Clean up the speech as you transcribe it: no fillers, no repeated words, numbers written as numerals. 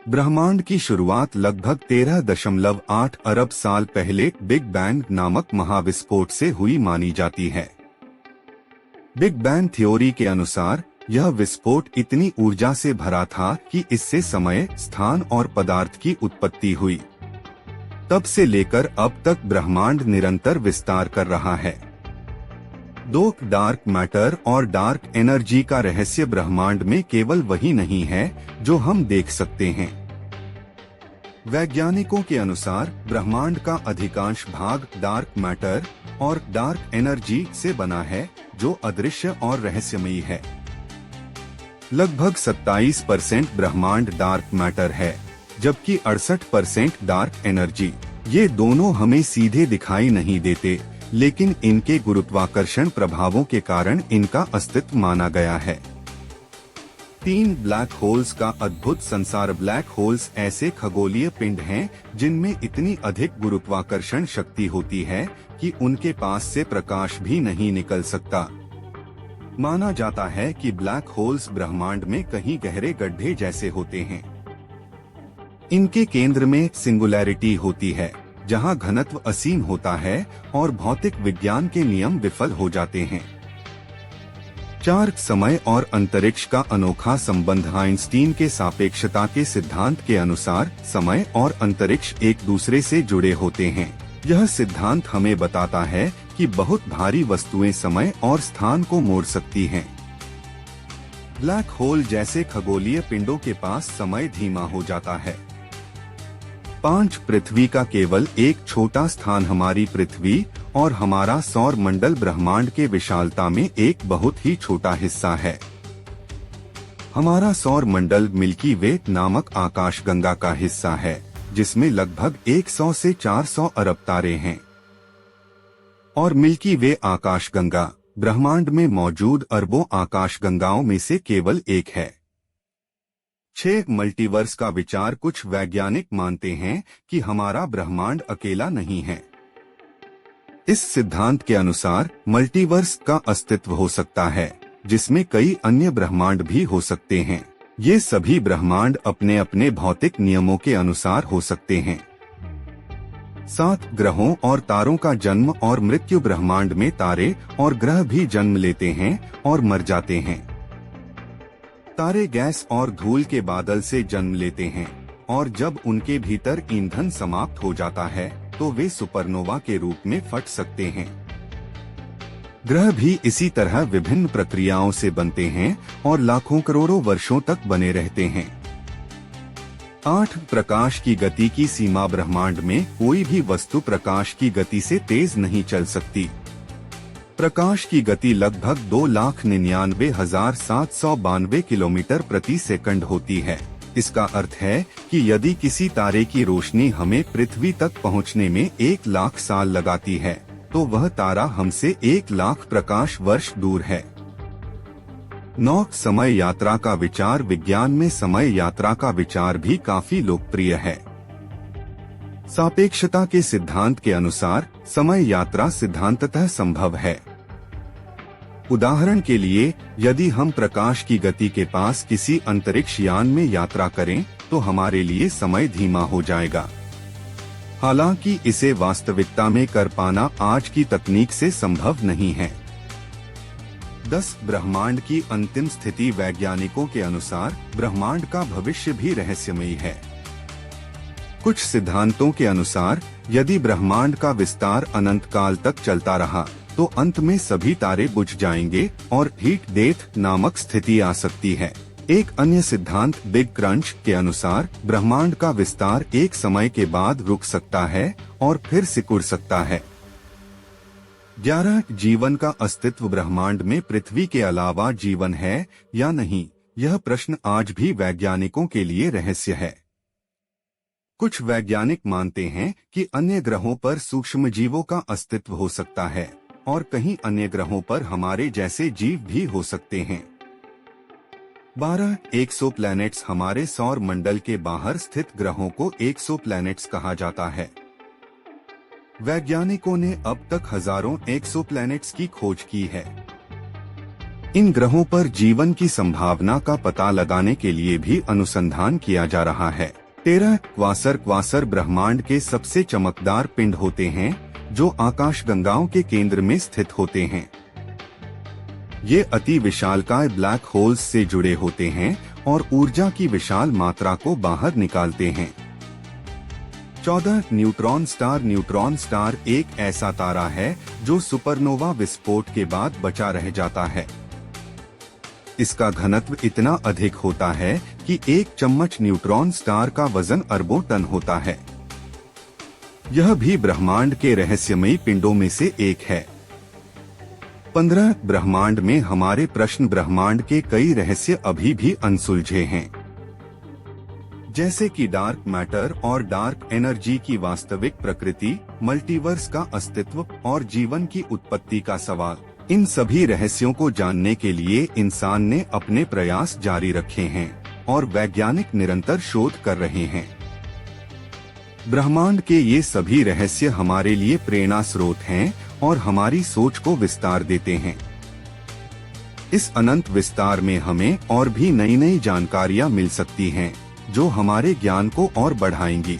ब्रह्मांड की शुरुआत लगभग 13.8 अरब साल पहले बिग बैंग नामक महाविस्फोट से हुई मानी जाती है। बिग बैंग थ्योरी के अनुसार यह विस्फोट इतनी ऊर्जा से भरा था कि इससे समय, स्थान और पदार्थ की उत्पत्ति हुई। तब से लेकर अब तक ब्रह्मांड निरंतर विस्तार कर रहा है। दो डार्क मैटर और डार्क एनर्जी का रहस्य ब्रह्मांड में केवल वही नहीं है जो हम देख सकते हैं। वैज्ञानिकों के अनुसार ब्रह्मांड का अधिकांश भाग डार्क मैटर और डार्क एनर्जी से बना है, जो अदृश्य और रहस्यमयी है। लगभग 27% ब्रह्मांड डार्क मैटर है, जबकि 68% डार्क एनर्जी। ये दोनों हमें सीधे दिखाई नहीं देते, लेकिन इनके गुरुत्वाकर्षण प्रभावों के कारण इनका अस्तित्व माना गया है। 3 ब्लैक होल्स का अद्भुत संसार। ब्लैक होल्स ऐसे खगोलीय पिंड हैं जिनमें इतनी अधिक गुरुत्वाकर्षण शक्ति होती है कि उनके पास से प्रकाश भी नहीं निकल सकता। माना जाता है कि ब्लैक होल्स ब्रह्मांड में कहीं गहरे गड्ढे जैसे होते हैं। इनके केंद्र में सिंगुलैरिटी होती है, जहां घनत्व असीम होता है और भौतिक विज्ञान के नियम विफल हो जाते हैं। 4 समय और अंतरिक्ष का अनोखा संबंध। आइंस्टीन के सापेक्षता के सिद्धांत के अनुसार समय और अंतरिक्ष एक दूसरे से जुड़े होते हैं। यह सिद्धांत हमें बताता है कि बहुत भारी वस्तुएं समय और स्थान को मोड़ सकती हैं। ब्लैक होल जैसे खगोलीय पिंडों के पास समय धीमा हो जाता है। 5 पृथ्वी का केवल एक छोटा स्थान। हमारी पृथ्वी और हमारा सौर मंडल ब्रह्मांड के विशालता में एक बहुत ही छोटा हिस्सा है। हमारा सौर मंडल मिल्की वे नामक आकाशगंगा का हिस्सा है, जिसमें लगभग 100 से 400 अरब तारे हैं। और मिल्की वे आकाशगंगा ब्रह्मांड में मौजूद अरबों आकाशगंगाओं में से केवल एक है। 6 मल्टीवर्स का विचार। कुछ वैज्ञानिक मानते हैं कि हमारा ब्रह्मांड अकेला नहीं है। इस सिद्धांत के अनुसार मल्टीवर्स का अस्तित्व हो सकता है, जिसमें कई अन्य ब्रह्मांड भी हो सकते हैं। ये सभी ब्रह्मांड अपने अपने भौतिक नियमों के अनुसार हो सकते हैं। 7 ग्रहों और तारों का जन्म और मृत्यु। ब्रह्मांड में तारे और ग्रह भी जन्म लेते हैं और मर जाते हैं। तारे गैस और धूल के बादल से जन्म लेते हैं, और जब उनके भीतर ईंधन समाप्त हो जाता है तो वे सुपरनोवा के रूप में फट सकते हैं। ग्रह भी इसी तरह विभिन्न प्रक्रियाओं से बनते हैं और लाखों करोड़ों वर्षों तक बने रहते हैं। 8 प्रकाश की गति की सीमा। ब्रह्मांड में कोई भी वस्तु प्रकाश की गति से तेज नहीं चल सकती। प्रकाश की गति लगभग 2,99,792 किलोमीटर प्रति सेकंड होती है। इसका अर्थ है कि यदि किसी तारे की रोशनी हमें पृथ्वी तक पहुंचने में 1 लाख साल लगाती है, तो वह तारा हमसे 1 लाख प्रकाश वर्ष दूर है। 9 समय यात्रा का विचार। विज्ञान में समय यात्रा का विचार भी काफी लोकप्रिय है। सापेक्षता के सिद्धांत के अनुसार समय यात्रा सिद्धांततः संभव है। उदाहरण के लिए, यदि हम प्रकाश की गति के पास किसी अंतरिक्ष यान में यात्रा करें, तो हमारे लिए समय धीमा हो जाएगा। हालांकि इसे वास्तविकता में कर पाना आज की तकनीक से संभव नहीं है। 10 ब्रह्मांड की अंतिम स्थिति। वैज्ञानिकों के अनुसार ब्रह्मांड का भविष्य भी रहस्यमयी है। कुछ सिद्धांतों के अनुसार यदि ब्रह्मांड का विस्तार अनंत काल तक चलता रहा, तो अंत में सभी तारे बुझ जाएंगे और हीट डेथ नामक स्थिति आ सकती है। एक अन्य सिद्धांत बिग क्रंच के अनुसार ब्रह्मांड का विस्तार एक समय के बाद रुक सकता है और फिर सिकुड़ सकता है। 11 जीवन का अस्तित्व। ब्रह्मांड में पृथ्वी के अलावा जीवन है या नहीं, यह प्रश्न आज भी वैज्ञानिकों के लिए रहस्य है। कुछ वैज्ञानिक मानते हैं कि अन्य ग्रहों पर सूक्ष्मजीवों का अस्तित्व हो सकता है और कहीं अन्य ग्रहों पर हमारे जैसे जीव भी हो सकते हैं। 12 एक्सोप्लैनेट्स। हमारे सौर मंडल के बाहर स्थित ग्रहों को एक्सोप्लैनेट्स कहा जाता है। वैज्ञानिकों ने अब तक हजारों एक्सोप्लैनेट्स की खोज की है। इन ग्रहों पर जीवन की संभावना का पता लगाने के लिए भी अनुसंधान किया जा रहा है। 13 क्वासर ब्रह्मांड के सबसे चमकदार पिंड होते हैं जो आकाशगंगाओं के केंद्र में स्थित होते हैं। ये अति विशालकाय ब्लैक होल्स से जुड़े होते हैं और ऊर्जा की विशाल मात्रा को बाहर निकालते हैं। 14 न्यूट्रॉन स्टार एक ऐसा तारा है जो सुपरनोवा विस्फोट के बाद बचा रह जाता है। इसका घनत्व इतना अधिक होता है कि एक चम्मच न्यूट्रॉन स्टार का वजन अरबों टन होता है। यह भी ब्रह्मांड के रहस्यमयी पिंडों में से एक है। 15 ब्रह्मांड में हमारे प्रश्न। ब्रह्मांड के कई रहस्य अभी भी अनसुलझे हैं, जैसे कि डार्क मैटर और डार्क एनर्जी की वास्तविक प्रकृति, मल्टीवर्स का अस्तित्व और जीवन की उत्पत्ति का सवाल। इन सभी रहस्यों को जानने के लिए इंसान ने अपने प्रयास जारी रखे हैं और वैज्ञानिक निरंतर शोध कर रहे हैं। ब्रह्मांड के ये सभी रहस्य हमारे लिए प्रेरणा स्रोत हैं और हमारी सोच को विस्तार देते हैं। इस अनंत विस्तार में हमें और भी नई नई जानकारियां मिल सकती हैं, जो हमारे ज्ञान को और बढ़ाएंगी।